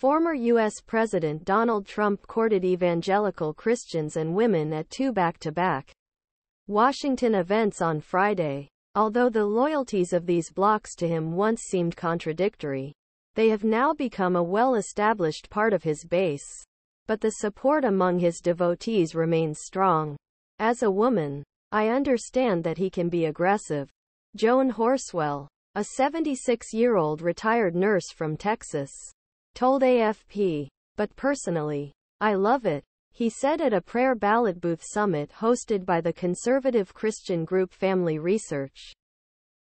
Former U.S. President Donald Trump courted evangelical Christians and women at two back-to-back Washington events on Friday. Although the loyalties of these blocs to him once seemed contradictory, they have now become a well-established part of his base. But the support among his devotees remains strong. As a woman, I understand that he can be aggressive. Joan Horswell, a 76-year-old retired nurse from Texas, told AFP. But personally, I love it, he said at a prayer Ballot Booth summit hosted by the conservative Christian group Family Research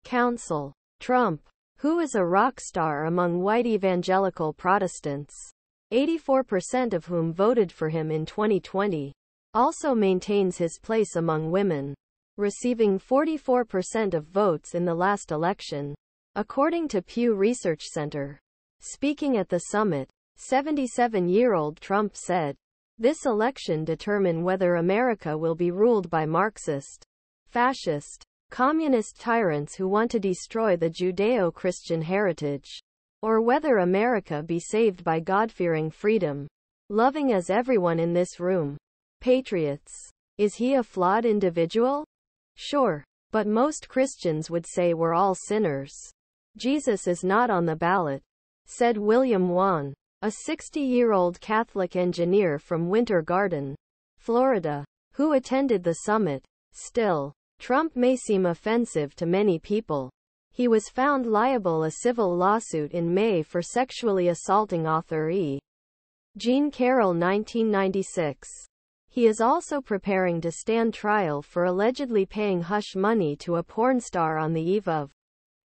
Council. Trump, who is a rock star among white evangelical Protestants, 84% of whom voted for him in 2020, also maintains his place among women, receiving 44% of votes in the last election, according to Pew Research Center. Speaking at the summit, 77-year-old Trump said, "This election determine whether America will be ruled by Marxist, fascist, communist tyrants who want to destroy the Judeo-Christian heritage, or whether America be saved by God-fearing freedom, loving as everyone in this room, patriots." Is he a flawed individual? Sure. But most Christians would say we're all sinners. Jesus is not on the ballot, said William Wan, a 60-year-old Catholic engineer from Winter Garden, Florida, who attended the summit. Still, Trump may seem offensive to many people. He was found liable a civil lawsuit in May for sexually assaulting author E. Jean Carroll 1996. He is also preparing to stand trial for allegedly paying hush money to a porn star on the eve of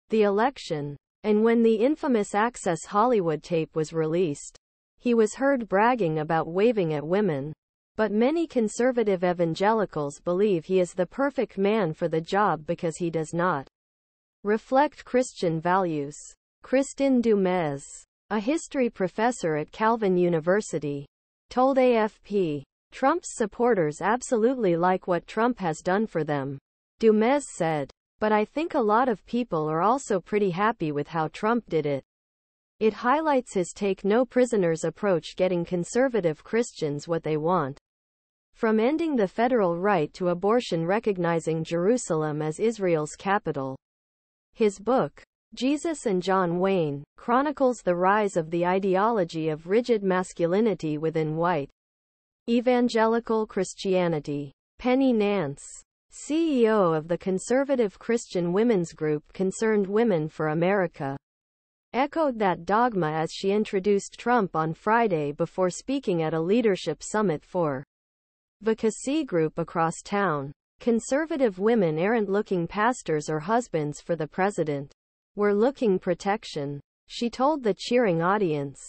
the election. And when the infamous Access Hollywood tape was released, he was heard bragging about waving at women. But many conservative evangelicals believe he is the perfect man for the job because he does not reflect Christian values. Kristin Du Mez, a history professor at Calvin University, told AFP, "Trump's supporters absolutely like what Trump has done for them." Du Mez said, "But I think a lot of people are also pretty happy with how Trump did it. It highlights his take no prisoners approach, getting conservative Christians what they want. From ending the federal right to abortion, recognizing Jerusalem as Israel's capital." His book, Jesus and John Wayne, chronicles the rise of the ideology of rigid masculinity within white evangelical Christianity. Penny Nance, CEO of the conservative Christian women's group Concerned Women for America, echoed that dogma as she introduced Trump on Friday before speaking at a leadership summit for vocacy group across town. Conservative women aren't looking pastors or husbands for the president. We're looking protection, she told the cheering audience.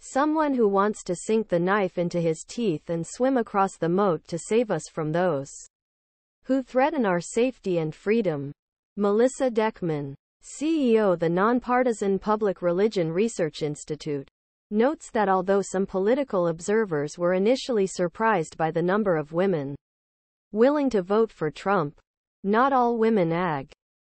Someone who wants to sink the knife into his teeth and swim across the moat to save us from those who threaten our safety and freedom. Melissa Deckman, CEO of the nonpartisan Public Religion Research Institute, notes that although some political observers were initially surprised by the number of women willing to vote for Trump, not all women ag.